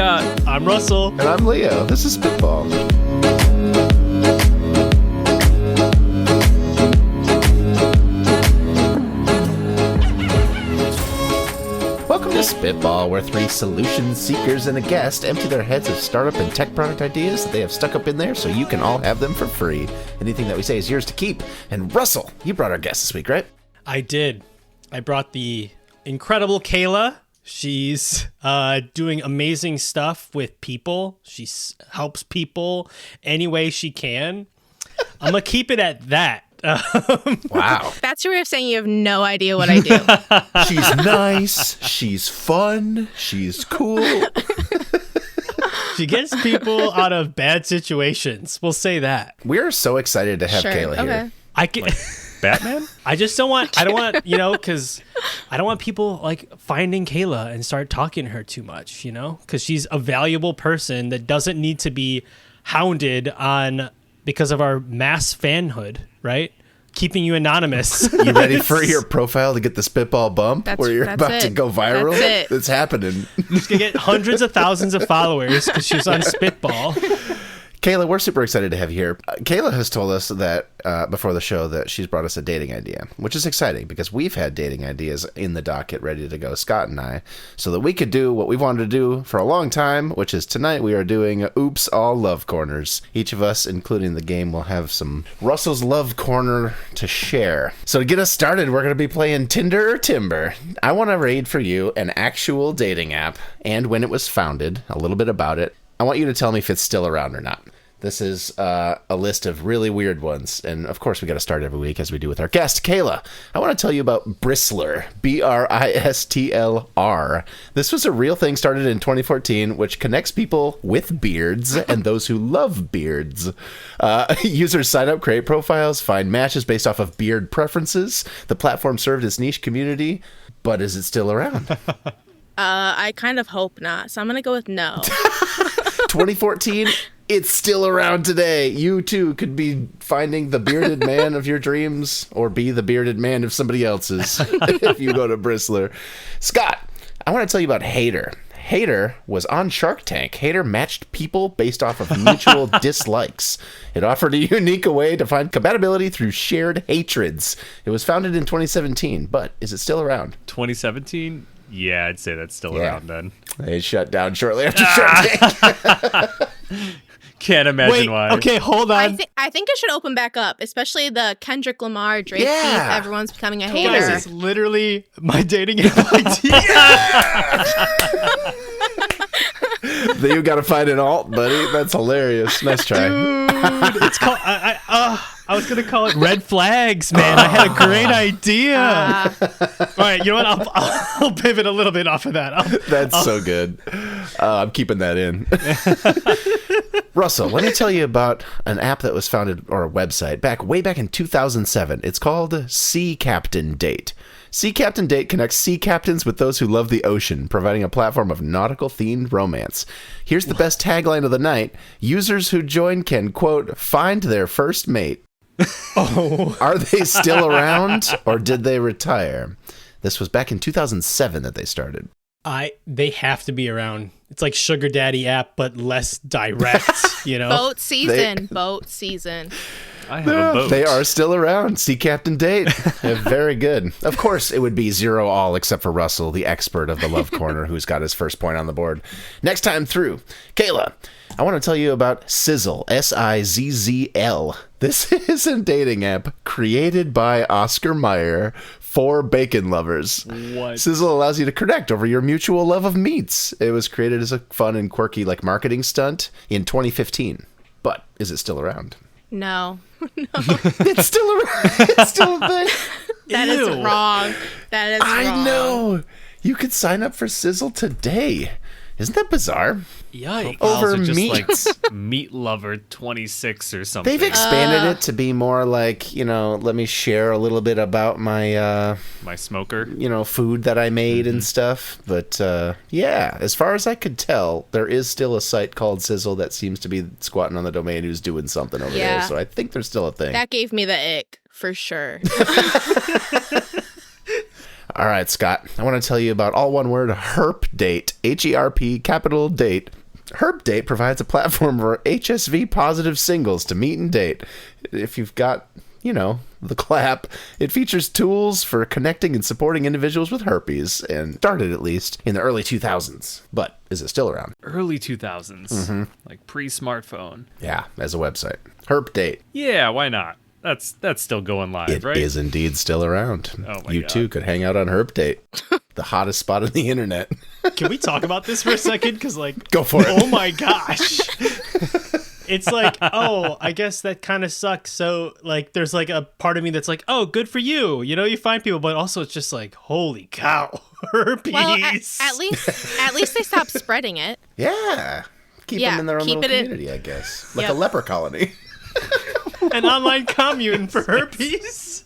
Scott. I'm Russell. And I'm Leo. This is Spitball. Welcome to Spitball, where three solution seekers and a guest empty their heads of startup and tech product ideas that they have stuck up in there so you can all have them for free. Anything that we say is yours to keep. And Russell, you brought our guest this week, right? I did. I brought the incredible Kayla. She's doing amazing stuff with people. She helps people any way she can. I'm going to keep it at that. Wow. That's your way of saying you have no idea what I do. She's nice. She's fun. She's cool. She gets people out of bad situations. We'll say that. We're so excited to have Sure, Kayla here. okay. I can. Batman? I don't want, because I don't want people like finding Kayla and start talking to her too much, because she's a valuable person that doesn't need to be hounded on because of our mass fanhood, right? Keeping you anonymous. You ready for your profile to get the spitball bump where you're that's about to it. go viral? That's it. It's happening. She's going to get hundreds of thousands of followers because she's on Spitball. Kayla, we're super excited to have you here. Kayla has told us that before the show that she's brought us a dating idea, which is exciting because we've had dating ideas in the docket ready to go, Scott and I, so that we could do what we've wanted to do for a long time, which is tonight we are doing Oops All Love Corners. Each of us, including the game, will have some Russell's Love Corner to share. So to get us started, we're going to be playing Tinder or Timber. I want to raid for you an actual dating app and when it was founded, a little bit about it. I want you to tell me if it's still around or not. This is a list of really weird ones. And of course, we got to start every week as we do with our guest, Kayla. I want to tell you about Bristler, B-R-I-S-T-L-R. This was a real thing started in 2014, which connects people with beards and those who love beards. Users sign up, create profiles, find matches based off of beard preferences. The platform served its niche community, but is it still around? I kind of hope not. So I'm going to go with no. 2014, it's still around today. You too could be finding the bearded man of your dreams or be the bearded man of somebody else's if you go to Bristler. Scott, I want to tell you about Hater. Hater was on Shark Tank. Hater matched people based off of mutual dislikes. It offered a unique way to find compatibility through shared hatreds. It was founded in 2017, but is it still around? 2017? Yeah, I'd say that's still around then. It shut down shortly after Shark Tank. Can't imagine why. Okay, hold on. I think it should open back up, especially the Kendrick Lamar, Drake beef. Everyone's becoming a hater. Guys, it's literally my dating app idea. Then you got to find an alt, buddy. That's hilarious. Nice try. Dude, it's called. I was gonna call it Red Flags, man. I had a great idea. All right, you know what? I'll pivot a little bit off of that. That's so good. I'm keeping that in. Russell, let me tell you about an app that was founded, or a website, way back in 2007. It's called Sea Captain Date. Sea Captain Date connects sea captains with those who love the ocean, providing a platform of nautical-themed romance. Here's the best tagline of the night. Users who join can, quote, find their first mate. Oh. Are they still around, or did they retire? This was back in 2007 that they started. They have to be around. It's like Sugar Daddy app, but less direct, Boat season. Boat season. I have a boat. They are still around. Sea Captain Date. Very good. Of course, it would be 0-all except for Russell, the expert of the Love Corner, who's got his first point on the board. Next time through, Kayla, I want to tell you about Sizzle, S-I-Z-Z-L. This is a dating app created by Oscar Mayer for bacon lovers. What? Sizzle allows you to connect over your mutual love of meats. It was created as a fun and quirky marketing stunt in 2015. But is it still around? No. It's still around. It's still a thing. That is wrong. That is wrong. I know. You could sign up for Sizzle today. Isn't that bizarre? Yikes. Over just meat. Meat Lover 26 or something. They've expanded it to be more let me share a little bit about my My smoker. Food that I made and stuff. But yeah, as far as I could tell, there is still a site called Sizzle that seems to be squatting on the domain who's doing something over there. So I think there's still a thing. That gave me the ick, for sure. All right, Scott, I want to tell you about all one word Herp Date, H-E-R-P, capital date. Herp Date provides a platform for HSV positive singles to meet and date. If you've got, the clap, it features tools for connecting and supporting individuals with herpes, and started at least in the early 2000s. But is it still around? Early 2000s, like pre-smartphone. Yeah, as a website. Herp Date. Yeah, why not? That's still going live, It right? is indeed still around. Oh my You God. too could hang out on Herp Date, the hottest spot on the internet. Can we talk about this for a second? Because, Go for it. Oh my gosh. It's like, oh, I guess that kind of sucks. So, there's a part of me that's like, oh, good for you. You find people, but also it's just like, holy cow, herpes. Well, at least they stopped spreading it. Yeah. Keep Yeah, them in their own keep little it in- community, I guess. Like Yep. a leper colony. An online commune for herpes.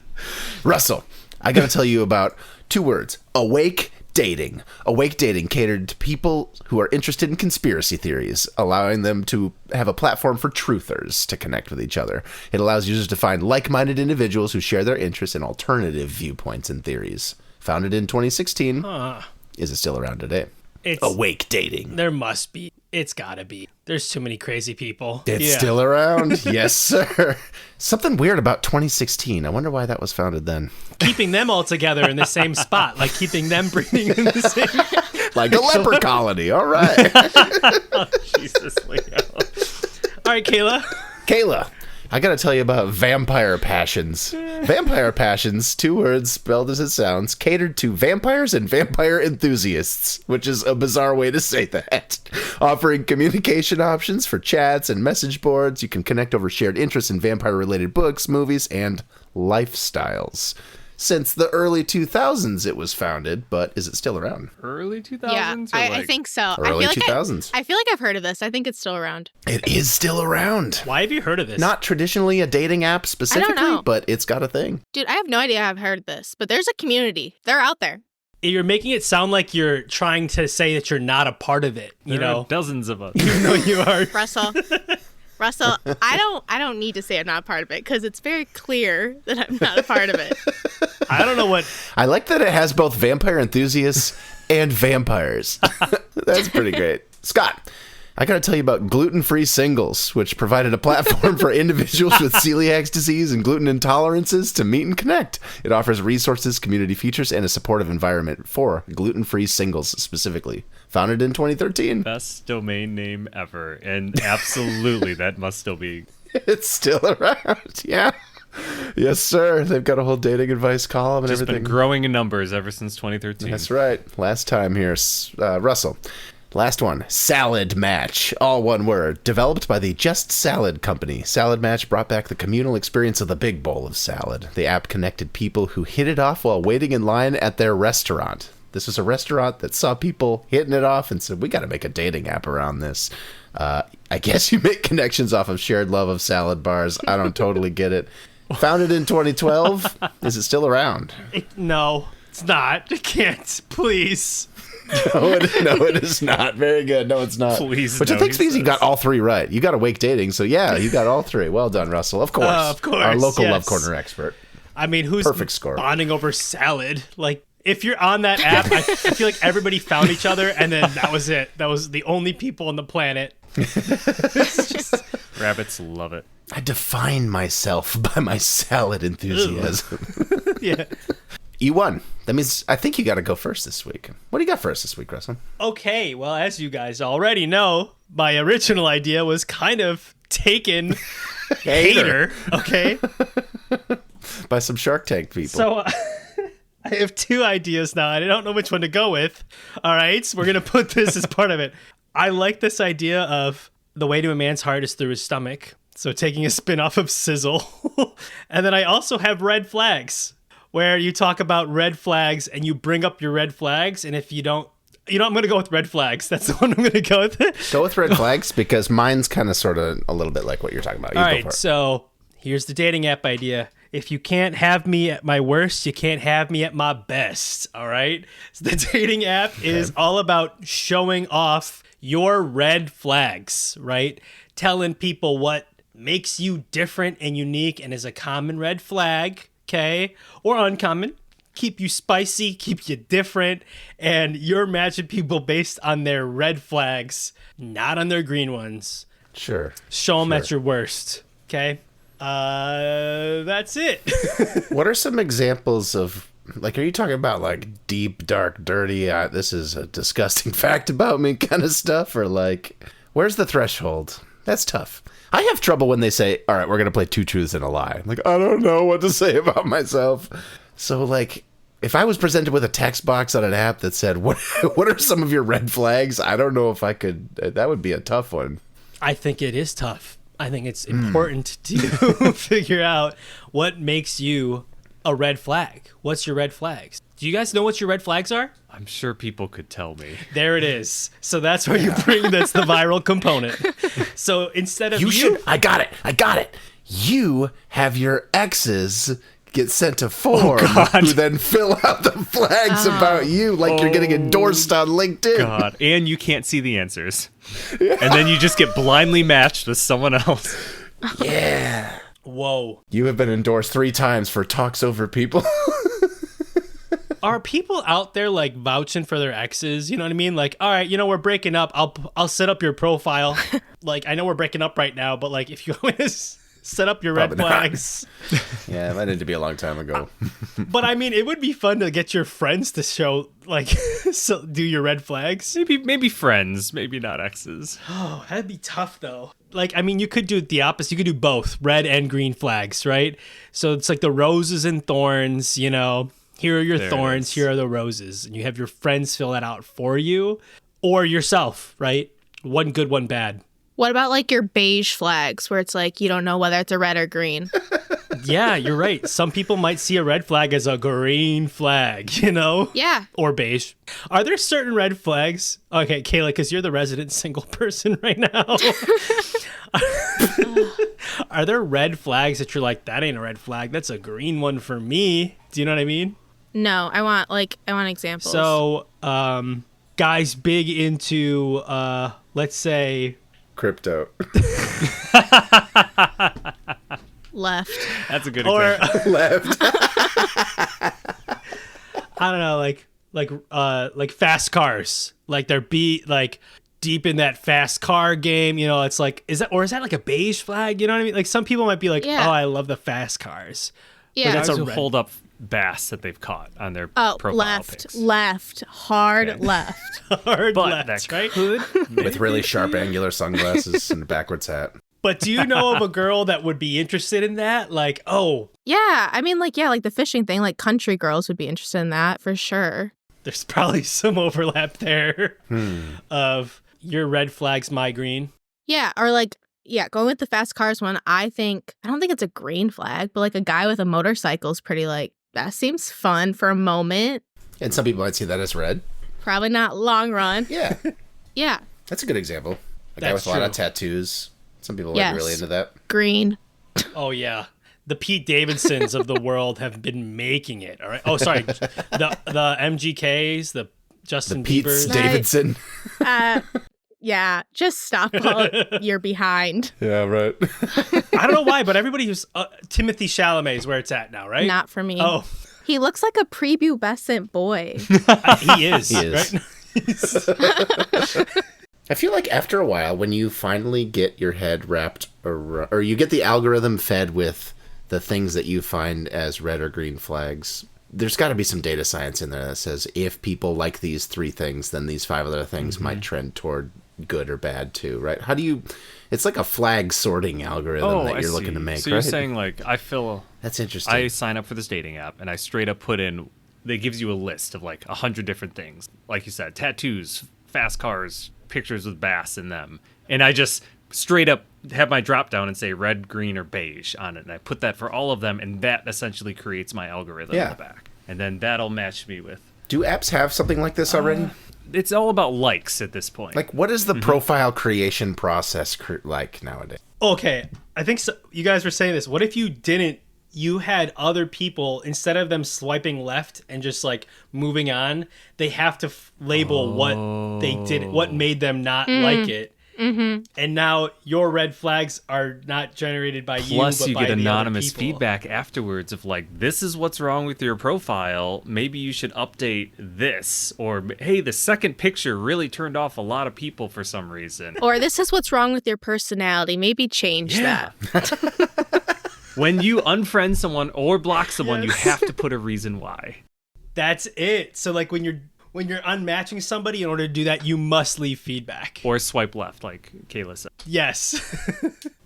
Russell, I got to tell you about 2 words. Awake dating. Awake dating catered to people who are interested in conspiracy theories, allowing them to have a platform for truthers to connect with each other. It allows users to find like-minded individuals who share their interests in alternative viewpoints and theories. Founded in 2016. Is it still around today? It's Awake dating. There must be. It's gotta be. There's too many crazy people. It's still around? Yes, sir. Something weird about 2016. I wonder why that was founded then. Keeping them all together in the same spot, like keeping them breeding in the same. Like a leper colony. All right. Jesus, Leo. All right, Kayla. Kayla, I got to tell you about Vampire Passions. Vampire Passions, 2 words spelled as it sounds, catered to vampires and vampire enthusiasts, which is a bizarre way to say that. Offering communication options for chats and message boards, you can connect over shared interests in vampire-related books, movies, and lifestyles. Since the early 2000s it was founded, but is it still around? Early 2000s? Yeah, I think so. Early I feel 2000s. I feel like I've heard of this. I think it's still around. It is still around. Why have you heard of this? Not traditionally a dating app specifically, know. but it's got a thing. Dude, I have no idea I've heard this, but there's a community. They're out there. You're making it sound like you're trying to say that you're not a part of it. You There are know, dozens of us. even though you are. Russell, I don't need to say I'm not a part of it because it's very clear that I'm not a part of it. I don't know what. I like that it has both vampire enthusiasts and vampires. That's pretty great. Scott, I got to tell you about gluten-free singles, which provided a platform for individuals with celiac disease and gluten intolerances to meet and connect. It offers resources, community features, and a supportive environment for gluten-free singles specifically. Founded in 2013. Best domain name ever. And absolutely, that must still be. It's still around. Yeah. Yes, sir. They've got a whole dating advice column and Just everything. been growing in numbers ever since 2013. That's right. Last time here, Russell. Last one, Salad Match, all one word. Developed by the Just Salad Company, Salad Match brought back the communal experience of the big bowl of salad. The app connected people who hit it off while waiting in line at their restaurant. This was a restaurant that saw people hitting it off and said, we got to make a dating app around this. I guess you make connections off of shared love of salad bars. I don't totally get it. Founded in 2012. Is it still around? No, it's not. It can't. Please. No, it is not. Very good. No, it's not. Please, Which I no, think he means you says. got all 3 right. You got Awake Dating, so yeah, you got all 3. Well done, Russell. Of course. Of course, Our local yes. Love Corner expert. I mean, who's Perfect score. bonding over salad? Like, if you're on that app, I feel like everybody found each other, and then that was it. That was the only people on the planet. It's just, Rabbits love it. I define myself by my salad enthusiasm. yeah. You won. That means I think you got to go first this week. What do you got for us this week, Russell? Okay, well, as you guys already know, my original idea was kind of taken hater. Okay. By some Shark Tank people. So I have 2 ideas now, and I don't know which one to go with. All right, so we're going to put this as part of it. I like this idea of the way to a man's heart is through his stomach. So taking a spin off of Sizzle. And then I also have red flags, where you talk about red flags and you bring up your red flags. And if you don't, I'm going to go with red flags. That's the one I'm going to go with. Go with red flags because mine's kind of sort of a little bit like what you're talking about. You All go right, for it. so here's the dating app idea. If you can't have me at my worst, you can't have me at my best. All right? So the dating app is all about showing off your red flags, right? Telling people what makes you different and unique and is a common red flag, okay? Or uncommon, keep you spicy, keep you different, and you're matching people based on their red flags, not on their green ones. Sure. Show them at your worst. Okay? That's it. What are some examples of, like, are you talking about like deep, dark, dirty, this is a disgusting fact about me kind of stuff? Or like, where's the threshold? That's tough. I have trouble when they say, all right, we're going to play 2 truths and a lie. Like, I don't know what to say about myself. So like, if I was presented with a text box on an app that said, what are some of your red flags? I don't know if I could, that would be a tough one. I think it is tough. I think it's important to figure out what makes you a red flag. What's your red flags? Do you guys know what your red flags are? I'm sure people could tell me. There it is. So that's where you bring, that's the viral component. So instead of I got it. You have your exes get sent a form who then fill out the flags about you like you're getting endorsed on LinkedIn. God, and you can't see the answers. Yeah. And then you just get blindly matched with someone else. Yeah. Whoa. You have been endorsed 3 times for talks over people. Are people out there like vouching for their exes? You know what I mean? Like, all right, we're breaking up. I'll set up your profile. Like, I know we're breaking up right now, but like, if you want to set up your red flags. Yeah, that had to be a long time ago. But I mean, it would be fun to get your friends to show, like, so do your red flags. Maybe friends, maybe not exes. Oh, that'd be tough though. Like, I mean, you could do the opposite. You could do both, red and green flags, right? So it's like the roses and thorns, Here are your thorns, here are the roses. And you have your friends fill that out for you or yourself, right? One good, one bad. What about like your beige flags where it's like you don't know whether it's a red or green? Yeah, you're right. Some people might see a red flag as a green flag, Yeah. Or beige. Are there certain red flags? Okay, Kayla, because you're the resident single person right now. Are there red flags that you're like, that ain't a red flag, that's a green one for me? Do you know what I mean? No, I want examples. So, guys big into, let's say... Crypto. Left. That's a good Or example. Left. I don't know, like fast cars. Like they're deep in that fast car game. It's like, is that like a beige flag? You know what I mean? Like some people might be like, yeah. Oh, I love the fast cars. Yeah. That's Guys a who red. hold up bass that they've caught on their profile pics. Left, hard Okay. left. Hard But left, that right? could With really sharp angular sunglasses and a backwards hat. But do you know of a girl that would be interested in that? Like, oh, Yeah, I mean, like the fishing thing, like country girls would be interested in that for sure. there's probably some overlap there of your red flags, my green. Yeah, or going with the fast cars one, I don't think it's a green flag, but like a guy with a motorcycle is pretty like, that seems fun for a moment. And some people might see that as red. Probably not long run. Yeah. Yeah, That's a good example. A guy That's with a lot of true. tattoos. Some people Yes. are really into that. green. Oh, yeah. The Pete Davidsons of the world have been making it. All right. Oh, sorry. The MGKs, the Justin Pete's Biebers. Davidson. Yeah, just stop while you're behind. Yeah, right. I don't know why, but everybody who's Timothy Chalamet is where it's at now, right? Not for me. Oh, He looks like a prepubescent boy. he is. He is. Right? I feel like after a while, when you finally get your head wrapped around, or you get the algorithm fed with the things that you find as red or green flags, there's got to be some data science in there that says if people like these 3 things, then these 5 other things might trend toward good or bad too, right? How do you... It's like a flag sorting algorithm that you're looking to make, so right? you're saying like That's interesting. I sign up for this dating app and I straight up put in, it gives you a list of like 100 different things. Like you said, tattoos, fast cars, pictures with bass in them. And I just straight up have my drop down and say red, green, or beige on it. And I put that for all of them, and that essentially creates my algorithm in the back. And then that'll match me with... Do apps have something like this already? It's all about likes at this point. Like, what is the profile creation process like nowadays? Okay, I think so. You guys were saying this. What if you had other people, instead of them swiping left and just like moving on, they have to label what they did, what made them not like it. Mm-hmm. And now your red flags are not generated by you, Plus, but you by get the other anonymous people. feedback afterwards of like, this is what's wrong with your profile. Maybe you should update this. Or, hey, the second picture really turned off a lot of people for some reason. Or this is what's wrong with your personality. Maybe change that. When you unfriend someone or block someone, you Yes. have to put a reason why. That's it. So like when you're unmatching somebody, in order to do that, you must leave feedback. Or swipe left, like Kayla said. Yes.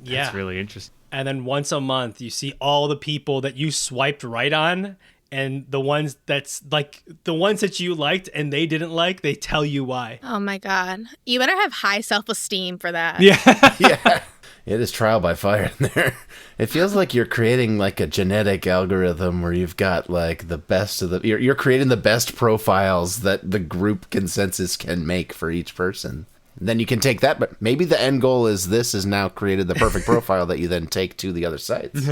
Yeah. That's really interesting. And then once a month, you see all the people that you swiped right on, and the ones that you liked and they didn't like, they tell you why. Oh my God. You better have high self-esteem for that. Yeah. Yeah. It is trial by fire in there. It feels like you're creating like a genetic algorithm where you've got like the best of the... You're creating the best profiles that the group consensus can make for each person. Then you can take that, but maybe the end goal is this has now created the perfect profile that you then take to the other sites.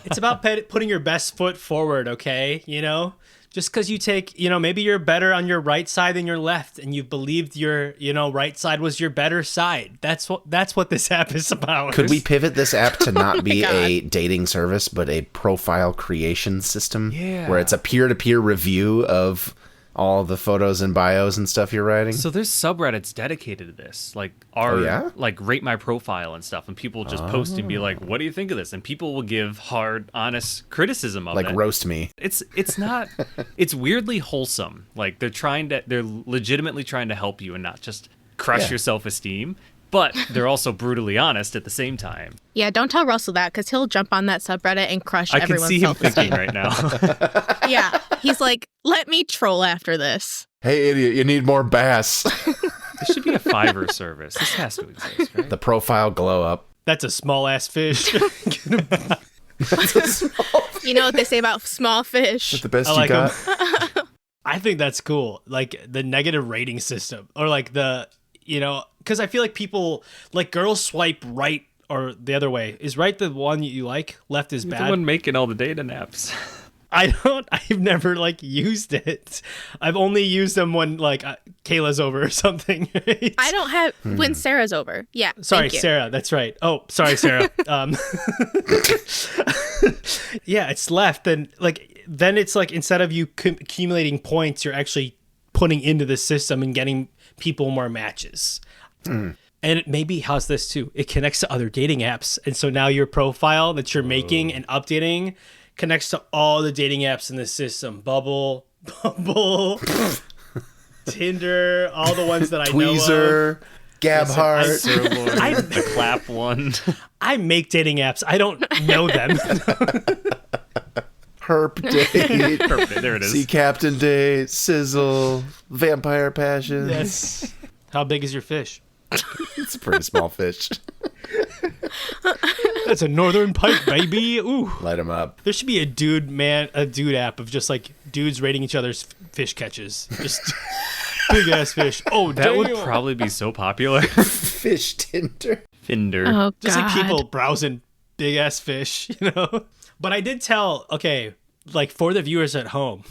It's about putting your best foot forward, okay? You know? Just because you take, maybe you're better on your right side than your left, and you believed your, right side was your better side. That's what this app is about. Could we pivot this app to not be God. a dating service, but a profile creation system? Yeah. Where it's a peer-to-peer review of all the photos and bios and stuff you're writing? So there's subreddits dedicated to this, like like rate my profile and stuff, and people just post and be like, "What do you think of this?" And people will give hard, honest criticism of like it. roast me. It's not. It's weirdly wholesome. Like they're legitimately trying to help you and not just crush Yeah. your self-esteem. But they're also brutally honest at the same time. Yeah, don't tell Russell that because he'll jump on that subreddit and crush I can everyone's see him self-esteem. thinking right now. Yeah, he's like, let me troll after this. Hey, idiot, you need more bass. This should be a Fiverr service. This has to exist, right? The profile glow up. That's a small ass fish. You know what they say about small fish? The best I you like 'em. got. I think that's cool. Like the negative rating system, or like because I feel like people, like girls swipe right or the other way. Is right the one you like? Left is The bad. one making all the data naps. I've never like used it. I've only used them when like Kayla's over or something. Right? I don't have when Sarah's over. Yeah. Sorry, thank you. Sarah. That's right. Oh, sorry, Sarah. Yeah, it's left. Then it's like instead of you accumulating points, you're actually putting into the system and getting people more matches. And it maybe has this too. It connects to other dating apps, and so now your profile that you're making and updating connects to all the dating apps in the system. Bumble, Tinder, all the ones that I know of. Tweezer, Gabheart. The clap one. I make dating apps. I don't know them. Herp Date, Perfect. There it is. Sea Captain Date, Sizzle, Vampire Passion. Yes. How big is your fish? It's a pretty small fish. That's a northern pike, baby. Ooh. Light them up. There should be a dude app of just like dudes rating each other's fish catches. Just big ass fish. Oh, That would damn. probably be so popular. Fish Tinder. Finder. Oh, Just like God. people browsing big ass fish, But I did tell, like for the viewers at home,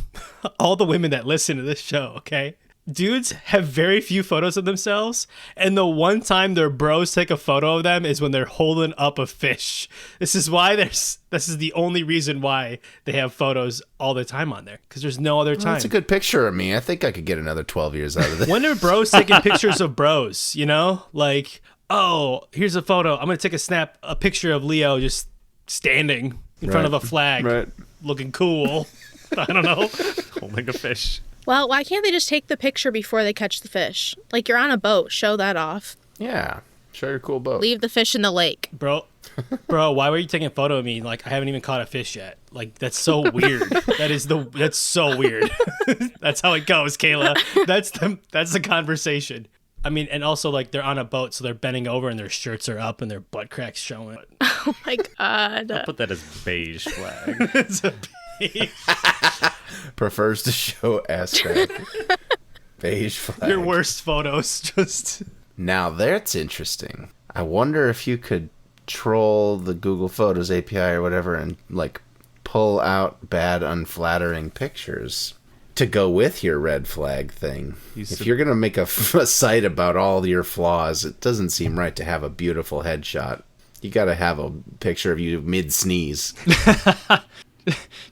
all the women that listen to this show, okay? Dudes have very few photos of themselves, and the one time their bros take a photo of them is when they're holding up a fish. This is the only reason why they have photos all the time on there, because there's no other time. That's a good picture of me. I think I could get another 12 years out of this. When are bros taking pictures of bros, Like, oh, here's a photo. I'm going to take a picture of Leo just standing in front of a flag, Right. looking cool. I don't know. Holding a fish. Well, why can't they just take the picture before they catch the fish? Like you're on a boat, show that off. Yeah. Show your cool boat. Leave the fish in the lake. Bro, why were you taking a photo of me? Like, I haven't even caught a fish yet. Like, that's so weird. That's so weird. That's how it goes, Kayla. That's the conversation. I mean, and also, like, they're on a boat, so they're bending over and their shirts are up and their butt cracks showing. Oh my God. Put that as beige flag. It's a big, Prefers to show ass crack. Beige flag. your worst photos. Just Now that's interesting. I wonder if you could troll the Google Photos API or whatever and like pull out bad, unflattering pictures. to go with your red flag thing. You If you're going to make a site about all your flaws, it doesn't seem right to have a beautiful headshot. You got to have a picture of you mid-sneeze.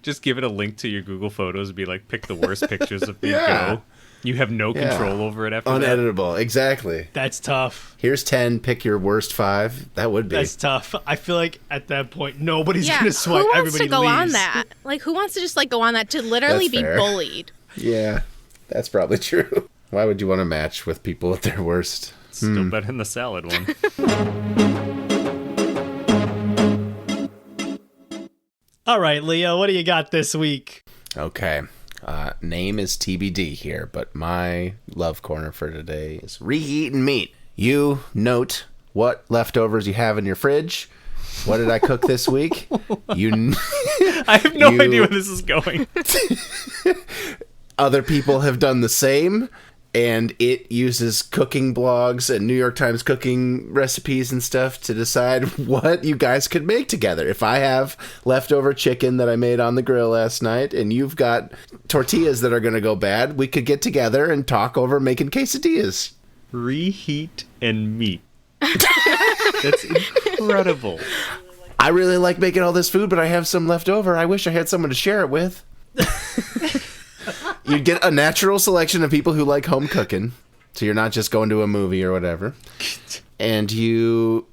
Just give it a link to your Google Photos and be like, pick the worst pictures of me. Yeah. Go. You have no control over it after that. Uneditable, exactly. That's tough. Here's 10, pick your worst 5. That would be. That's tough. I feel like at that point, nobody's Yeah, going to swipe. who wants Everybody to go leaves. on that? Like, who wants to just like go on that to literally That's be fair. bullied? Yeah, that's probably true. Why would you want to match with people at their worst? Still better than the salad one. All right, Leo, what do you got this week? Okay. Name is TBD here, but my love corner for today is Reheat and Meet. You note what leftovers you have in your fridge. What did I cook this week? I have no idea where this is going. Other people have done the same, and it uses cooking blogs and New York Times cooking recipes and stuff to decide what you guys could make together. If I have leftover chicken that I made on the grill last night, and you've got tortillas that are going to go bad, we could get together and talk over making quesadillas. Reheat and Meet. That's incredible. I really like making all this food, but I have some left over. I wish I had someone to share it with. You get a natural selection of people who like home cooking, so you're not just going to a movie or whatever. And you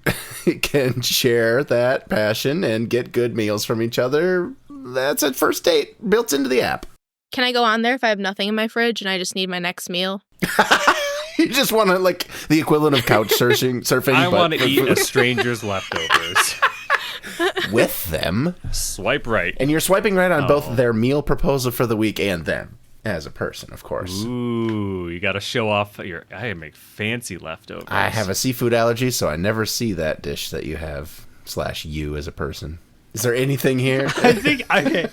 can share that passion and get good meals from each other. That's a first date built into the app. Can I go on there if I have nothing in my fridge and I just need my next meal? You just want to, like, the equivalent of couch surfing. I but want to for eat food. a stranger's leftovers. With them. Swipe right. And you're swiping right on both their meal proposal for the week and them. As a person, of course. Ooh, you got to show off your. I make fancy leftovers. I have a seafood allergy, so I never see that dish that you have, / you as a person. Is there anything here? I think, okay.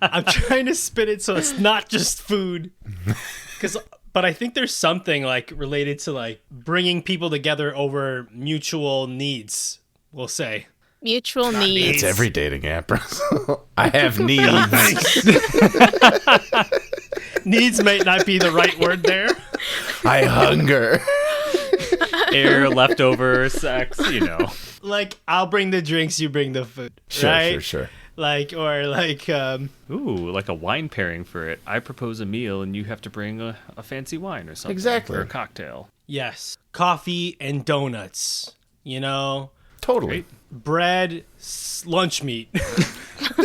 I'm trying to spin it so it's not just food. But I think there's something like related to like bringing people together over mutual needs, we'll say. Mutual needs. It's every dating app. I have needs. Needs might not be the right word there. I hunger. Air, leftover, sex, you know. Like, I'll bring the drinks, you bring the food. Sure, right? sure. Like, or like, Ooh, like a wine pairing for it. I propose a meal and you have to bring a fancy wine or something. Exactly. Or a cocktail. yes, coffee and donuts, you know? Totally. Great. Bread, lunch meat.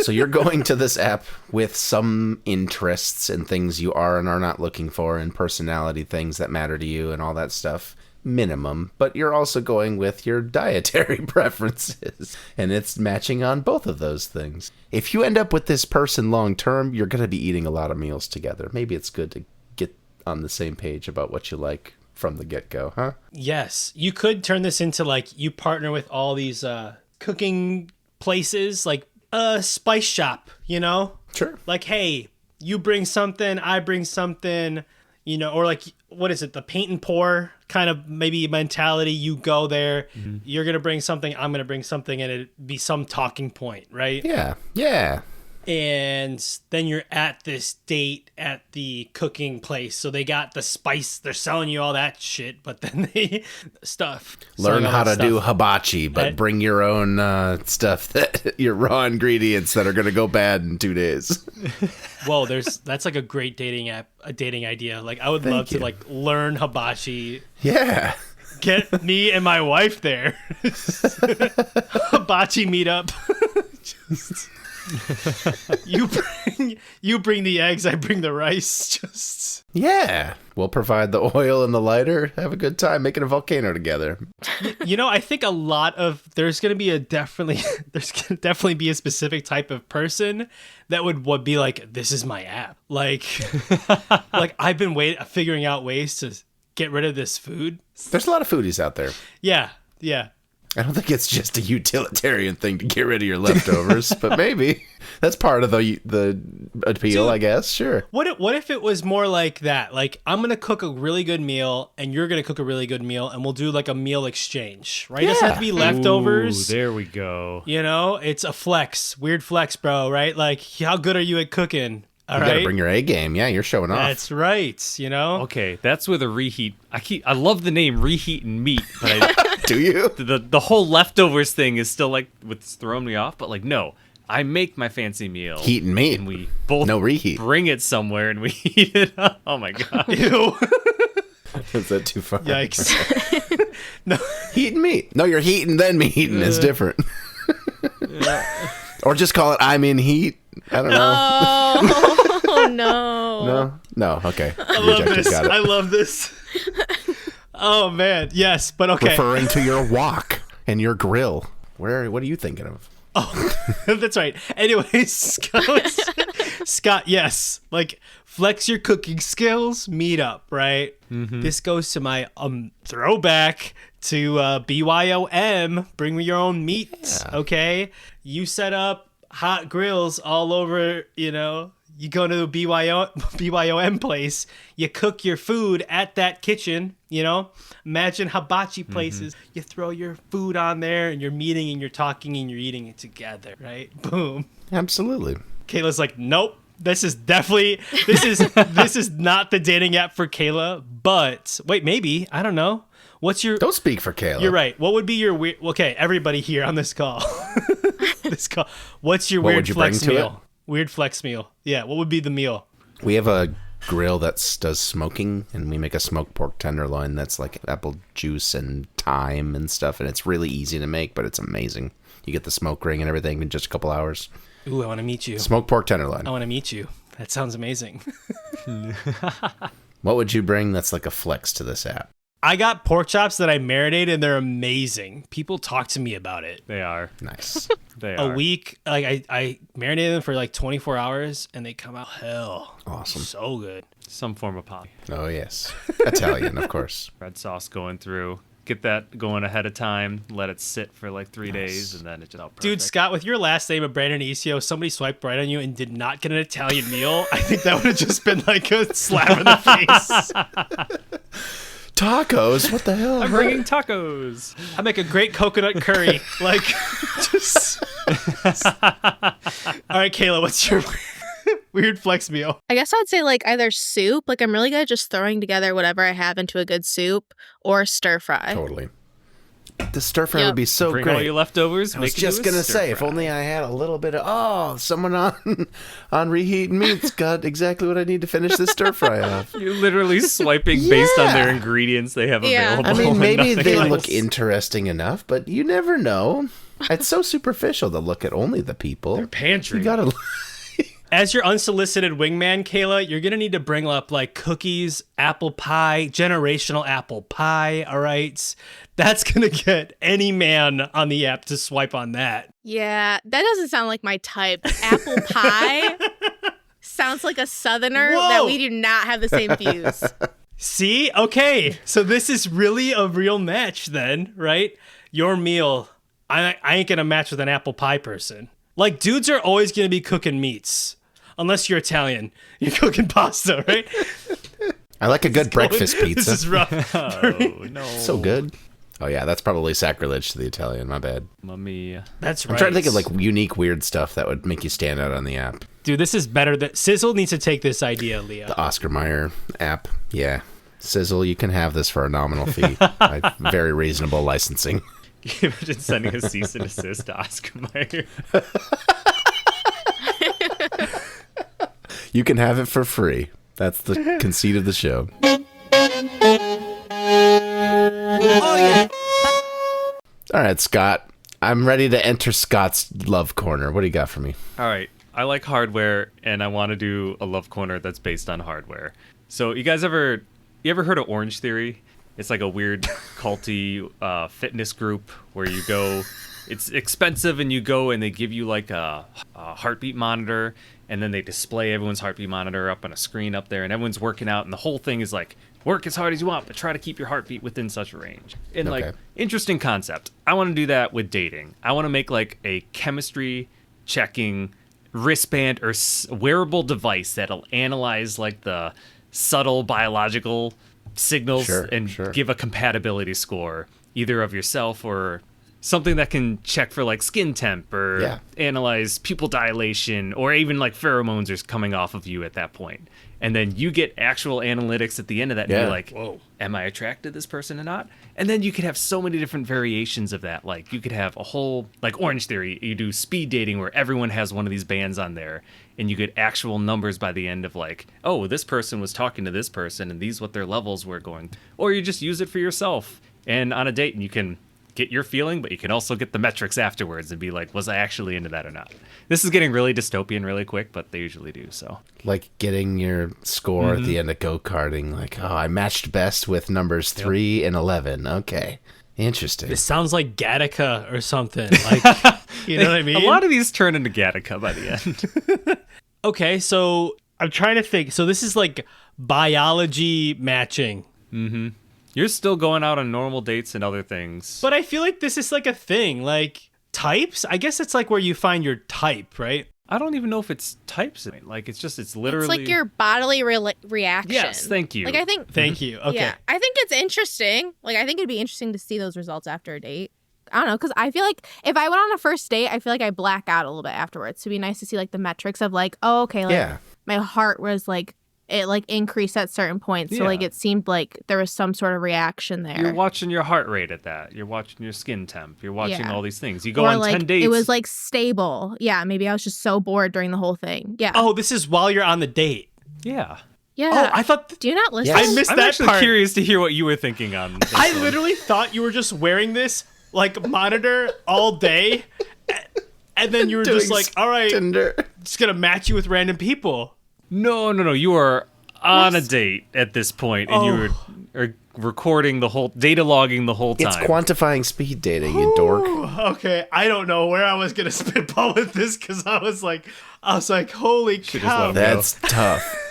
So you're going to this app with some interests and things you are and are not looking for, and personality things that matter to you and all that stuff. Minimum, but you're also going with your dietary preferences, and it's matching on both of those things. If you end up with this person long term, you're going to be eating a lot of meals together. Maybe it's good to get on the same page about what you like from the get-go, huh? Yes, you could turn this into like you partner with all these cooking places, like a spice shop, you know? Sure. Like, hey, you bring something, I bring something, you know, or like, what is it, the paint and pour kind of maybe mentality. You go there, you're going to bring something, I'm going to bring something, and it'd be some talking point, right? Yeah. And then you're at this date at the cooking place. So they got the spice, they're selling you all that shit, but then they stuff. Learn selling all how that to do stuff. hibachi, but bring your own stuff, that your raw ingredients that are going to go bad in 2 days. Whoa, that's like a great dating app, a dating idea. Like I would love to like learn hibachi. Yeah. Get me and my wife there. Hibachi meetup. You bring the eggs, I bring the rice. Just Yeah. We'll provide the oil and the lighter. Have a good time making a volcano together. you know, I think a lot of there's gonna be definitely be a specific type of person that would be like, this is my app. Like I've been figuring out ways to get rid of this food. There's a lot of foodies out there. Yeah. I don't think it's just a utilitarian thing to get rid of your leftovers, but maybe that's part of the appeal, Dude, I guess. Sure. What if it was more like that? Like, I'm gonna cook a really good meal, and you're gonna cook a really good meal, and we'll do like a meal exchange, right? It doesn't have to be leftovers. Ooh, there we go. You know, it's a flex, weird flex, bro, right? Like, how good are you at cooking? All You got to right. bring your A game. Yeah, you're showing off. That's right. You know. Okay, that's where the reheat. I love the name Reheat and Meet, but Do you? the whole leftovers thing is still like what's throwing me off. But like, no, I make my fancy meal. Heat and meat. And we both No reheat. bring it somewhere and we heat it up. Oh my god. Ew. Is that too far? Yikes. No. Heat and meat. No, you're heating then me heating. It's different. Or just call it I'm in heat. I don't know. Oh no. No. Okay. I love Rejected. this. Got it. I love this. Oh man. Yes, but okay. Referring to your wok and your grill. What are you thinking of? Oh, that's right. Anyways, Scott, yes. Like, flex your cooking skills, meet up, right? Mm-hmm. This goes to my throwback to BYOM, bring me your own meat, okay? You set up hot grills all over, you go to a BYOM place, you cook your food at that kitchen, Imagine hibachi places. You throw your food on there and you're meeting and you're talking and you're eating it together, right? Boom. Absolutely. Kayla's like, nope. This is this is not the dating app for Kayla, but wait, maybe. I don't know. Don't speak for Kayla. You're right. What would be your weird, okay, everybody here on this call. What's your weird would you flex bring to meal? Weird flex meal. Yeah, what would be the meal? We have a grill that does smoking, and we make a smoked pork tenderloin that's like apple juice and thyme and stuff, and it's really easy to make, but it's amazing. You get the smoke ring and everything in just a couple hours. Ooh, I want to meet you. Smoked pork tenderloin. I want to meet you. That sounds amazing. What would you bring that's like a flex to this app? I got pork chops that I marinate, and they're amazing. People talk to me about it. They are. Nice. They A are. week, like I marinated them for like 24 hours, and they come out hell. Awesome. So good. Some form of pop. Oh, yes. Italian, of course. Red sauce going through. Get that going ahead of time. Let it sit for like 3 days, and then it's just all perfect. Dude, Scott, with your last name of Brandon Isio, somebody swiped right on you and did not get an Italian meal. I think that would have just been like a slap in the face. Tacos? What the hell? I'm bringing tacos. I make a great coconut curry. Like, just... All right, Kayla, what's your weird flex meal? I guess I'd say like either soup, like I'm really good at just throwing together whatever I have into a good soup, or stir fry. Totally. The stir fry Yep. would be so Bring all great. your leftovers. I was make it just into a gonna stir say, if fry. only I had a little bit of someone on Reheat and Meat's got exactly what I need to finish this stir fry off. You're literally swiping based on their Yeah. ingredients they have Yeah. available. I mean, and maybe nothing they else. look interesting enough, but you never know. It's so superficial to look at only the people. Their pantry. You gotta. As your unsolicited wingman, Kayla, you're going to need to bring up like cookies, apple pie, generational apple pie, all right? That's going to get any man on the app to swipe on that. Yeah, that doesn't sound like my type. Apple pie sounds like a southerner Whoa. that we do not have the same views. See? Okay. So this is really a real match then, right? Your meal. I ain't going to match with an apple pie person. Like, dudes are always going to be cooking meats. Unless you're Italian. You're cooking pasta, right? I like a good breakfast This pizza. is rough. Oh, no. So good. Oh yeah, that's probably sacrilege to the Italian. My bad. Mamma mia. That's right. I'm trying to think of like unique, weird stuff that would make you stand out on the app. Dude, this is better. Sizzle needs to take this idea, Leah. The Oscar Mayer app. Yeah. Sizzle, you can have this for a nominal fee. Very reasonable licensing. Imagine sending a cease and desist to Oscar Mayer. You can have it for free. That's the conceit of the show. All right, Scott. I'm ready to enter Scott's love corner. What do you got for me? All right. I like hardware, and I want to do a love corner that's based on hardware. So, you ever heard of Orange Theory? It's like a weird culty fitness group where you go. It's expensive, and you go and they give you like a heartbeat monitor, and then they display everyone's heartbeat monitor up on a screen up there, and everyone's working out, and the whole thing is like, work as hard as you want, but try to keep your heartbeat within such a range. And Okay. like, interesting concept. I want to do that with dating. I want to make like a chemistry checking wristband or wearable device that'll analyze like the subtle biological signals Sure, and sure. give a compatibility score either of yourself or something that can check for like skin temp or analyze pupil dilation, or even like pheromones are coming off of you at that point. And then you get actual analytics at the end of that, and you're like, whoa, am I attracted to this person or not? And then you could have so many different variations of that. Like you could have a whole, like Orange Theory, you do speed dating where everyone has one of these bands on there, and you get actual numbers by the end of like, oh, this person was talking to this person, and these what their levels were going. Or you just use it for yourself and on a date, and you can get your feeling, but you can also get the metrics afterwards and be like, was I actually into that or not? This is getting really dystopian really quick, but they usually do so. Like getting your score at the end of go-karting, like, oh, I matched best with numbers 3 and 11. Okay. Interesting. This sounds like Gattaca or something. Like, you know what I mean? A lot of these turn into Gattaca by the end. Okay, so I'm trying to think. So this is like biology matching. Mm-hmm. You're still going out on normal dates and other things. But I feel like this is like a thing. Like types? I guess it's like where you find your type, right? I don't even know if it's types. Like, it's literally... It's like your bodily reaction. Yes, thank you. Like, I think... Thank you. Okay. Yeah, I think it's interesting. Like, I think it'd be interesting to see those results after a date. I don't know, because I feel like if I went on a first date, I feel like I black out a little bit afterwards. So it'd be nice to see, like, the metrics of, like, oh, okay, like, my heart was, like, it like increased at certain points. So like it seemed like there was some sort of reaction there. You're watching your heart rate at that. You're watching your skin temp. You're watching all these things. You go on like, 10 dates. It was like stable. Yeah, maybe I was just so bored during the whole thing. Yeah. Oh, this is while you're on the date. Yeah. Yeah. Oh, I thought... Do you not listen? Yes. I missed I'm that actually part. Curious to hear what you were thinking on this I one. literally thought you were just wearing this like monitor all day, and then you were just like, all right, Tinder. Just gonna match you with random people. No. You are on a date at this point, and you are recording the whole, data logging the whole time. It's quantifying speed dating, you dork. Okay, I don't know where I was gonna spitball with this because I was like, holy cow, that's tough.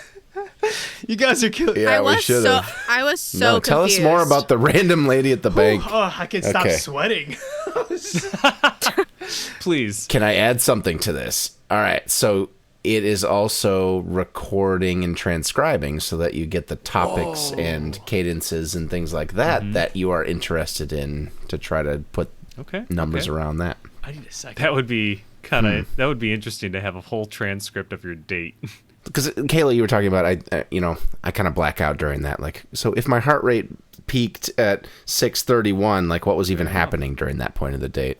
You guys are killing. Yeah, we should have. I was so No, tell confused. us more about the random lady at the bank. Oh, I can stop sweating. Please. Can I add something to this? All right, so it is also recording and transcribing so that you get the topics and cadences and things like that that you are interested in to try to put numbers around that. I need a second. That would be that would be interesting to have a whole transcript of your date. Because Kayla, you were talking about, I kind of black out during that. Like, so if my heart rate peaked at 631, like what was even happening during that point of the date?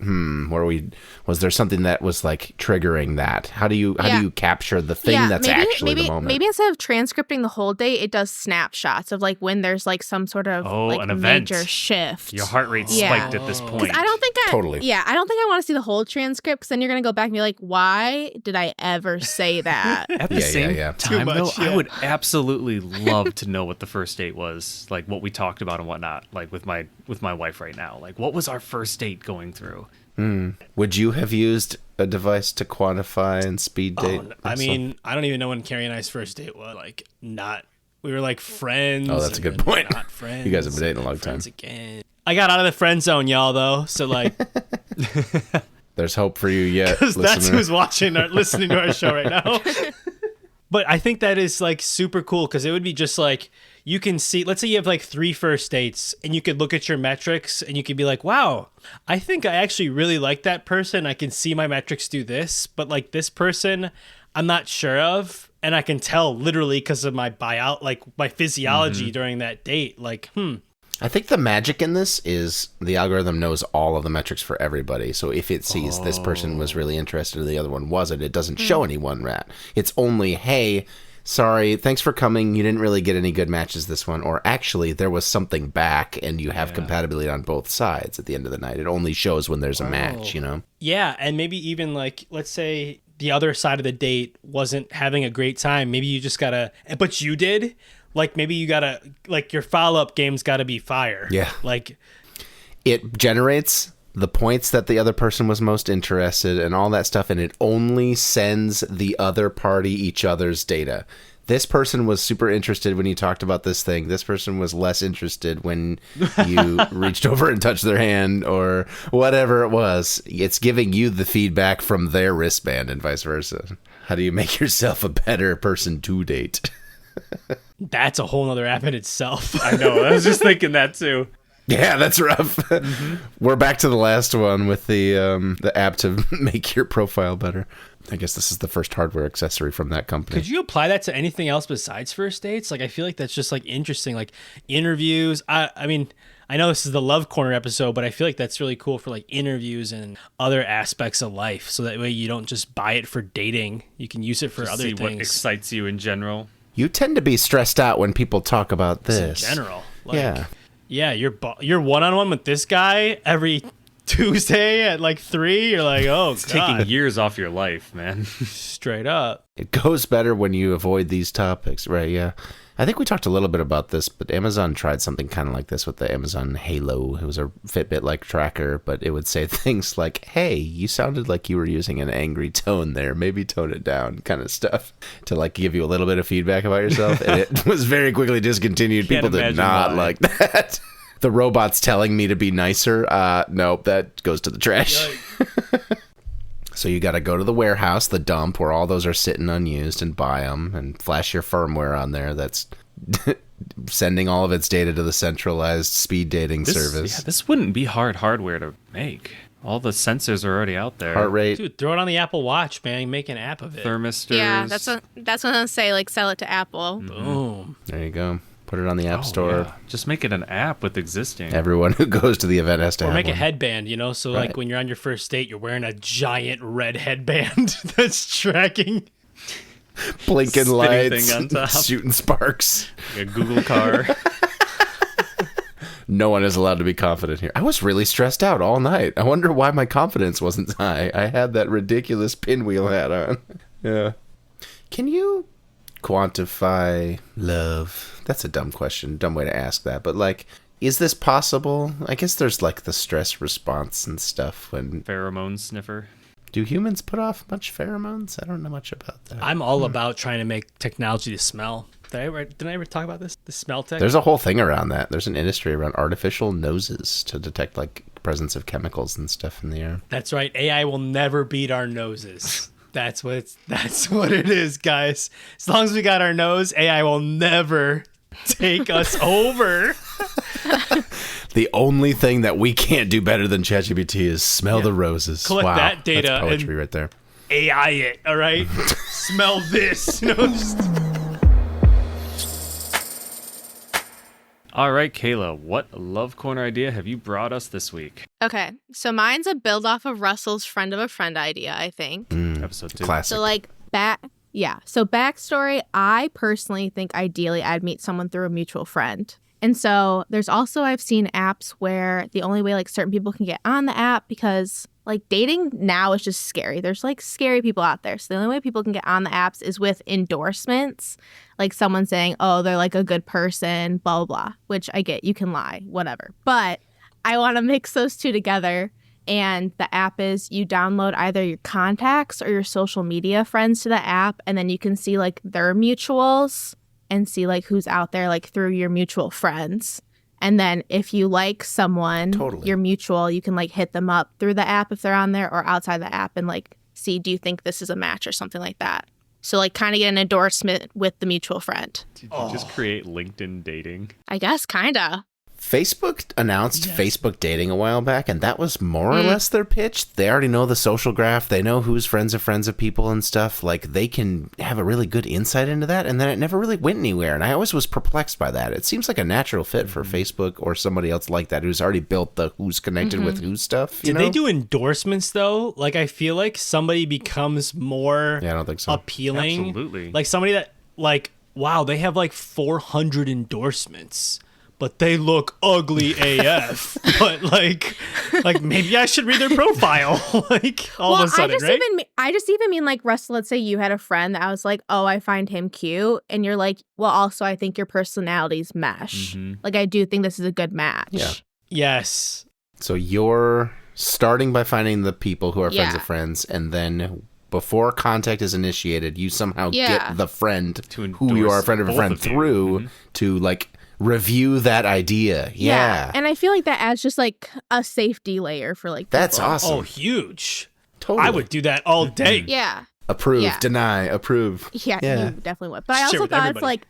Was there something that was like triggering that? How do you capture the thing that's actually the moment? Maybe instead of transcripting the whole date, it does snapshots of like when there's like some sort of like an event. major shift. Your heart rate spiked at this point. I don't think I Totally. Yeah, I don't think I want to see the whole transcript because then you're gonna go back and be like, why did I ever say that? At the same time, though, I would absolutely love to know what the first date was, like what we talked about and whatnot, like with my wife right now. Like, what was our first date going through? Would you have used a device to quantify and speed date? I mean, I don't even know when Carrie and I's first date was. Like, we were like friends. Oh, that's a good point. Not friends. You guys have been dating a long time. Again. I got out of the friend zone, y'all, though. So like, there's hope for you yet, because that's listener. who's listening to our show right now. But I think that is like super cool because it would be just like you can see, let's say you have like 3 first dates and you could look at your metrics and you could be like, wow, I think I actually really like that person. I can see my metrics do this, but like this person, I'm not sure of. And I can tell literally because of my my physiology during that date. Like, I think the magic in this is the algorithm knows all of the metrics for everybody. So if it sees this person was really interested and the other one wasn't, it doesn't show any one rat. It's only, hey, sorry, thanks for coming. You didn't really get any good matches this one. Or actually, there was something back and you have compatibility on both sides at the end of the night. It only shows when there's a match, you know? Yeah, and maybe even like, let's say the other side of the date wasn't having a great time. Maybe you just gotta, but you did. Like, maybe you gotta, like, your follow-up game's gotta be fire. Yeah. Like, it generates the points that the other person was most interested and all that stuff, and it only sends the other party each other's data. This person was super interested when you talked about this thing. This person was less interested when you reached over and touched their hand or whatever it was. It's giving you the feedback from their wristband and vice versa. How do you make yourself a better person to date? that's a whole nother app in itself. I know. I was just thinking that too. Yeah, that's rough. We're back to the last one with the app to make your profile better. I guess this is the first hardware accessory from that company. Could you apply that to anything else besides first dates? Like, I feel like that's just like interesting, like interviews. I mean, I know this is the Love Corner episode, but I feel like that's really cool for like interviews and other aspects of life. So that way you don't just buy it for dating. You can use it for other see things. what excites you in general. You tend to be stressed out when people talk about this. In general. Like, Yeah. Yeah, you're one-on-one with this guy every Tuesday at like 3. You're like, oh, It's God. taking years off your life, man. Straight up. It goes better when you avoid these topics, right? Yeah. I think we talked a little bit about this, but Amazon tried something kind of like this with the Amazon Halo. It was a Fitbit-like tracker, but it would say things like, hey, you sounded like you were using an angry tone there. Maybe tone it down, kind of stuff, to like give you a little bit of feedback about yourself. And it was very quickly discontinued. Can't People did imagine not why. like that. The robot's telling me to be nicer. Nope, that goes to the trash. So you got to go to the warehouse, the dump, where all those are sitting unused, and buy them and flash your firmware on there that's sending all of its data to the centralized speed dating service. Yeah, this wouldn't be hard hardware to make. All the sensors are already out there. Heart rate. Dude, throw it on the Apple Watch, man. Make an app of it. Thermistors. Yeah, that's what I'm gonna say. Like, sell it to Apple. Boom. There you go. Put it on the App Oh, Store. yeah. Just make it an app with existing. Everyone who goes to the event has to Or have make a one. headband, you know? So, Right. like, when you're on your first date, you're wearing a giant red headband that's tracking. Blinking Spinning lights, thing on top. shooting sparks. Like a Google car. No one is allowed to be confident here. I was really stressed out all night. I wonder why my confidence wasn't high. I had that ridiculous pinwheel hat on. Yeah. Can you quantify love? That's a dumb question. Dumb way to ask that. But, like, is this possible? I guess there's, like, the stress response and stuff. When Pheromone sniffer. do humans put off much pheromones? I don't know much about that. I'm all about trying to make technology to smell. Didn't I ever talk about this? The smell tech? There's a whole thing around that. There's an industry around artificial noses to detect, like, presence of chemicals and stuff in the air. That's right. AI will never beat our noses. That's what it is, guys. As long as we got our nose, AI will never take us over. The only thing that we can't do better than ChatGPT is smell the roses. Collect wow, that data That's poetry and- right there. AI it, all right? Smell this. You know, just... All right, Kayla, what love corner idea have you brought us this week? Okay, so mine's a build off of Russell's friend of a friend idea, I think. Episode 2. Classic. So like so backstory, I personally think ideally I'd meet someone through a mutual friend. And so there's also, I've seen apps where the only way like certain people can get on the app, because like dating now is just scary. There's like scary people out there. So the only way people can get on the apps is with endorsements, like someone saying, oh, they're like a good person, blah, blah, blah, which I get, you can lie, whatever. But I want to mix those two together. And the app is you download either your contacts or your social media friends to the app, and then you can see like their mutuals and see like who's out there like through your mutual friends. And then if you like someone, Totally. your mutual, you can like hit them up through the app if they're on there, or outside the app, and like see, do you think this is a match or something like that? So like kind of get an endorsement with the mutual friend. Did you just create LinkedIn dating? I guess kind of. Facebook announced Facebook dating a while back, and that was more or less their pitch. They already know the social graph. They know who's friends of people and stuff. Like, they can have a really good insight into that, and then it never really went anywhere. And I always was perplexed by that. It seems like a natural fit for Facebook or somebody else like that who's already built the who's connected with who stuff. You Did know? they do endorsements, though? Like, I feel like somebody becomes more Yeah, I don't think so. appealing. Absolutely. Like, somebody that, like, wow, they have like 400 endorsements, but they look ugly AF. But like maybe I should read their profile. Like all of a sudden, right? I just even mean like, Russell, let's say you had a friend that I was like, oh, I find him cute, and you're like, well, also I think your personalities mesh. Like, I do think this is a good match. Yeah. Yes. So you're starting by finding the people who are friends Yeah. of friends, and then before contact is initiated, you somehow Yeah. get the friend To who you are a endorse friend of a both friend of you. through to like review that idea. Yeah. And I feel like that adds just like a safety layer for like That's people. awesome. Oh, huge. Totally. I would do that all day. Yeah. Approve, Yeah. deny, approve. Yeah, Yeah. you definitely would. But I Share also with thought everybody.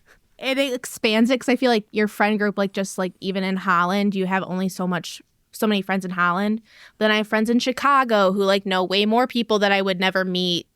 it expands it because I feel like your friend group, like just like even in Holland, you have only so many friends in Holland. Then I have friends in Chicago who like know way more people that I would never meet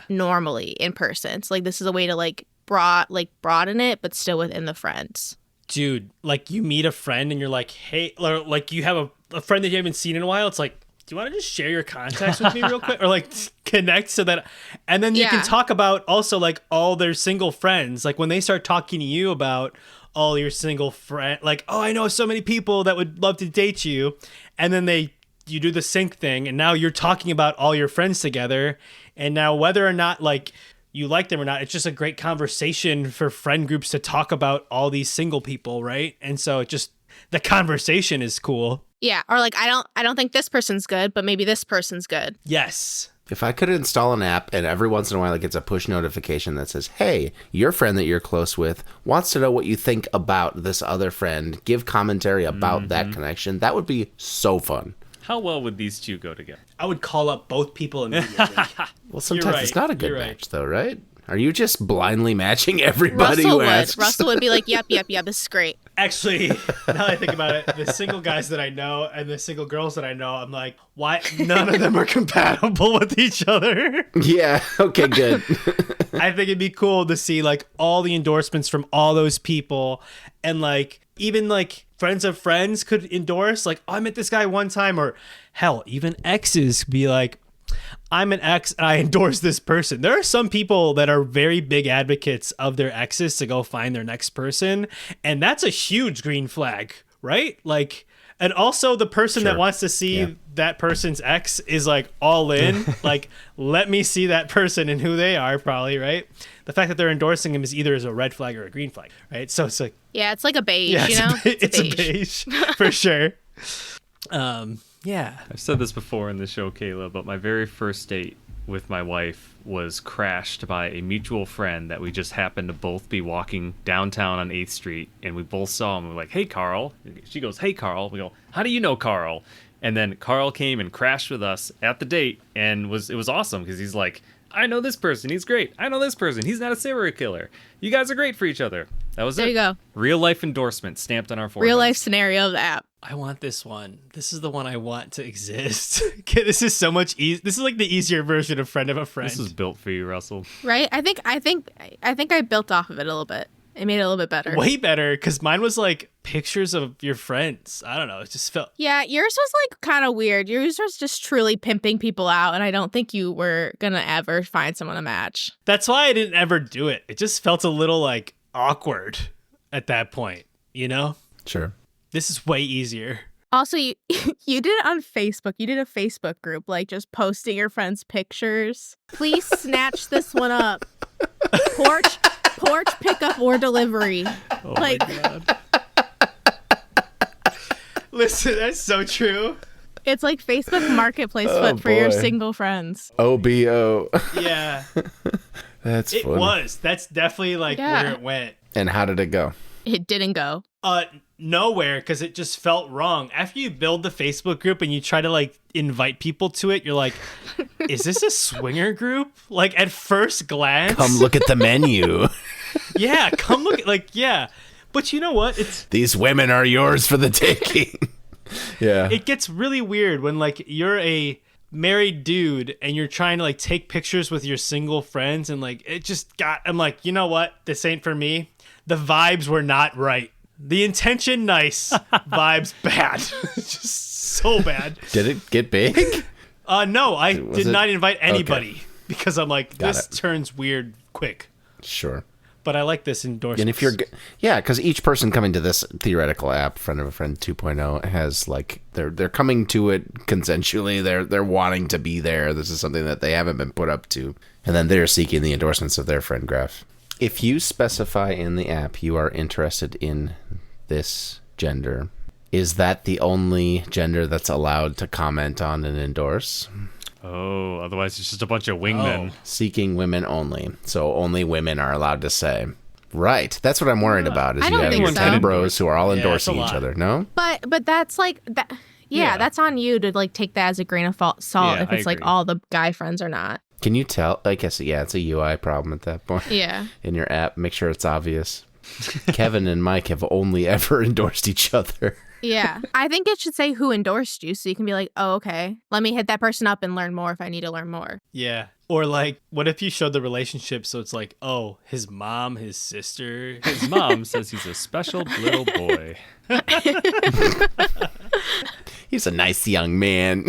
normally in person. So like this is a way to like broaden it, but still within the friends. Dude, like you meet a friend and you're like, hey, or like you have a friend that you haven't seen in a while. It's like, do you want to just share your contacts with me real quick, or like connect so that, and then you can talk about also like all their single friends. Like when they start talking to you about all your single friend, like, oh, I know so many people that would love to date you, and then you do the sync thing, and now you're talking about all your friends together, and now whether or not like you like them or not, it's just a great conversation for friend groups to talk about all these single people, right? And so it just, the conversation is cool. Yeah, or like I don't think this person's good, but maybe this person's good. Yes. If I could install an app and every once in a while it gets a push notification that says, hey, your friend that you're close with wants to know what you think about this other friend, give commentary about that connection, that would be so fun. How well would these two go together? I would call up both people immediately. Well, sometimes it's not a good You're match, though, right? Are you just blindly matching everybody Russell who asks? Russell would be like, yep, this is great. Actually, now that I think about it, the single guys that I know and the single girls that I know, I'm like, why none of them are compatible with each other? Yeah, okay, good. I think it'd be cool to see like all the endorsements from all those people, and like even like friends of friends could endorse, like, oh, I met this guy one time, or hell, even exes be like, I'm an ex and I endorse this person. There are some people that are very big advocates of their exes to go find their next person, and that's a huge green flag, right? Like, and also the person that wants to see that person's ex is like all in, like, let me see that person and who they are, probably, right? The fact that they're endorsing him is either as a red flag or a green flag, right? So it's like, yeah, it's like a beige, you know? It's a beige for sure. Yeah. I've said this before in the show, Kayla, but my very first date with my wife was crashed by a mutual friend that we just happened to both be walking downtown on 8th Street, and we both saw him. We're like, hey, Carl. She goes, hey, Carl. We go, how do you know Carl? And then Carl came and crashed with us at the date, and it was awesome because he's like, I know this person. He's great. I know this person. He's not a serial killer. You guys are great for each other. That was There you go. Real life endorsement stamped on our foreheads. Real life scenario of the app. I want this one. This is the one I want to exist. Okay, this is so much easier. This is like the easier version of friend of a friend. This was built for you, Russell. Right? I think I built off of it a little bit. It made it a little bit better. Way better, because mine was like pictures of your friends. I don't know. It just felt... Yeah, yours was like kind of weird. Yours was just truly pimping people out, and I don't think you were going to ever find someone to match. That's why I didn't ever do it. It just felt a little like awkward at that point, you know? Sure. This is way easier. Also, you did it on Facebook. You did a Facebook group, like just posting your friends' pictures. Please snatch this one up. Porch pickup or delivery. Oh my God. Listen, that's so true. It's like Facebook Marketplace but for your single friends. OBO. Yeah. That's it funny. was. That's definitely like where it went. And how did it go? It didn't go. Nowhere, because it just felt wrong. After you build the Facebook group and you try to like invite people to it, you're like, is this a swinger group? Like at first glance, come look at the menu. Yeah, come look at but you know what? These women are yours for the taking. Yeah. It gets really weird when like you're a married dude and you're trying to like take pictures with your single friends, and like I'm like, you know what? This ain't for me. The vibes were not right. The intention nice, vibes bad. Just so bad. Did it get big? No, I did not invite anybody because I'm like, this it. turns weird quick. Sure. But I like this endorsement. And if you're, because each person coming to this theoretical app, Friend of a Friend 2.0, has like they're coming to it consensually. They're wanting to be there. This is something that they haven't been put up to, and then they're seeking the endorsements of their friend graph. If you specify in the app you are interested in this gender, is that the only gender that's allowed to comment on and endorse? Oh, otherwise it's just a bunch of wingmen. Seeking women only. So only women are allowed to say. Right. That's what I'm worried about, is I you don't have think your so. 10 bros who are all Yeah, endorsing it's a each lot. other, no? But that's like that. Yeah, that's on you to like take that as a grain of salt Yeah, if I it's like agree. all the guy friends or not. Can you tell? I guess, it's a UI problem at that point. Yeah. In your app, make sure it's obvious. Kevin and Mike have only ever endorsed each other. Yeah. I think it should say who endorsed you so you can be like, oh, okay. Let me hit that person up and learn more if I need to learn more. Yeah. Or like, what if you showed the relationship so it's like, oh, his mom, his sister. His mom says he's a special little boy. He's a nice young man.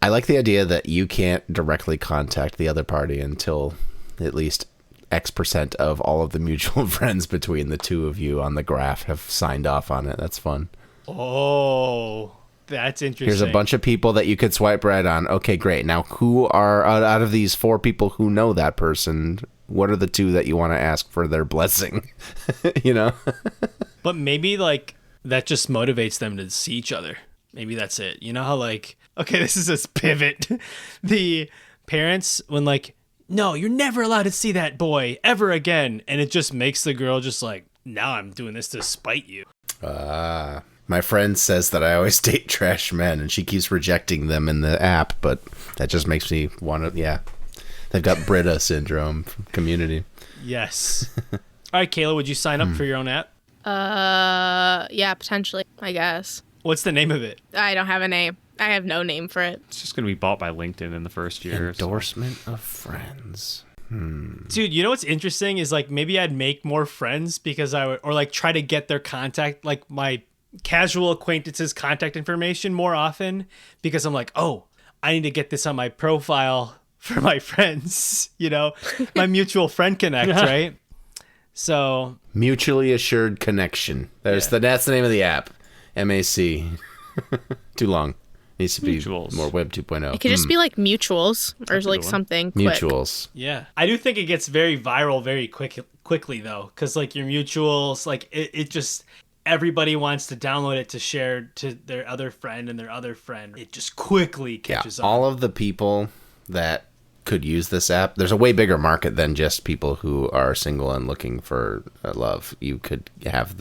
I like the idea that you can't directly contact the other party until at least X% of all of the mutual friends between the two of you on the graph have signed off on it. That's fun. Oh, that's interesting. Here's a bunch of people that you could swipe right on. Okay, great. Now, who are, out of these 4 people who know that person, what are the 2 that you want to ask for their blessing? You know? But maybe, like, that just motivates them to see each other. Maybe that's it. You know how, like, okay, this is this pivot. The parents, when, like, no, you're never allowed to see that boy ever again. And it just makes the girl just like, now I'm doing this to spite you. My friend says that I always date trash men, and she keeps rejecting them in the app, but that just makes me want to, yeah. They've got Brita syndrome from Community. Yes. All right, Kayla, would you sign up for your own app? Yeah, potentially, I guess. What's the name of it? I don't have a name. I have no name for it. It's just going to be bought by LinkedIn in the first year. Endorsement of friends. Dude, you know what's interesting is like maybe I'd make more friends because I would, or like try to get their contact, like my casual acquaintances' contact information more often because I'm like, oh, I need to get this on my profile for my friends, you know, my mutual friend connect, right? So Mutually Assured Connection. That's the name of the app. MAC. Too long. Needs to be Mutuals. More Web 2.0. It could just be like mutuals or like something quick. Mutuals. yeah, I do think it gets very viral very quickly though, because like your mutuals, like it just everybody wants to download it to share to their other friend and their other friend. It just quickly catches on. All of the people that could use this app, there's a way bigger market than just people who are single and looking for love. You could have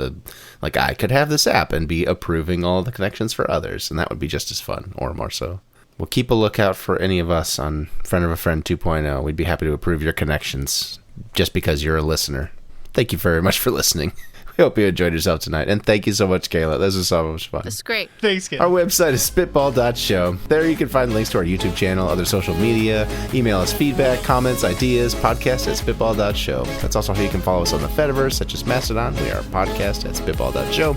I could have this app and be approving all the connections for others, and that would be just as fun, or more so. Well, keep a lookout for any of us on Friend of a Friend 2.0. We'd be happy to approve your connections just because you're a listener. Thank you very much for listening. We hope you enjoyed yourself tonight. And thank you so much, Kayla. This was so much fun. That's great. Thanks, Kayla. Our website is spitball.show. There you can find links to our YouTube channel, other social media. Email us feedback, comments, ideas, podcast at spitball.show. That's also how you can follow us on the Fediverse, such as Mastodon. We are podcast at spitball.show.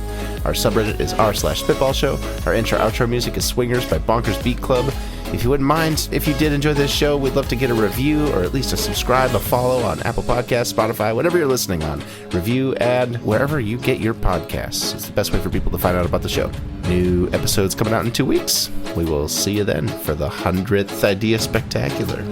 Our subreddit is r/spitballshow. Our intro-outro music is Swingers by Bonkers Beat Club. If you wouldn't mind, if you did enjoy this show, we'd love to get a review or at least a subscribe, a follow on Apple Podcasts, Spotify, whatever you're listening on. Review, add, wherever you get your podcasts. It's the best way for people to find out about the show. New episodes coming out in 2 weeks. We will see you then for the 100th Idea Spectacular.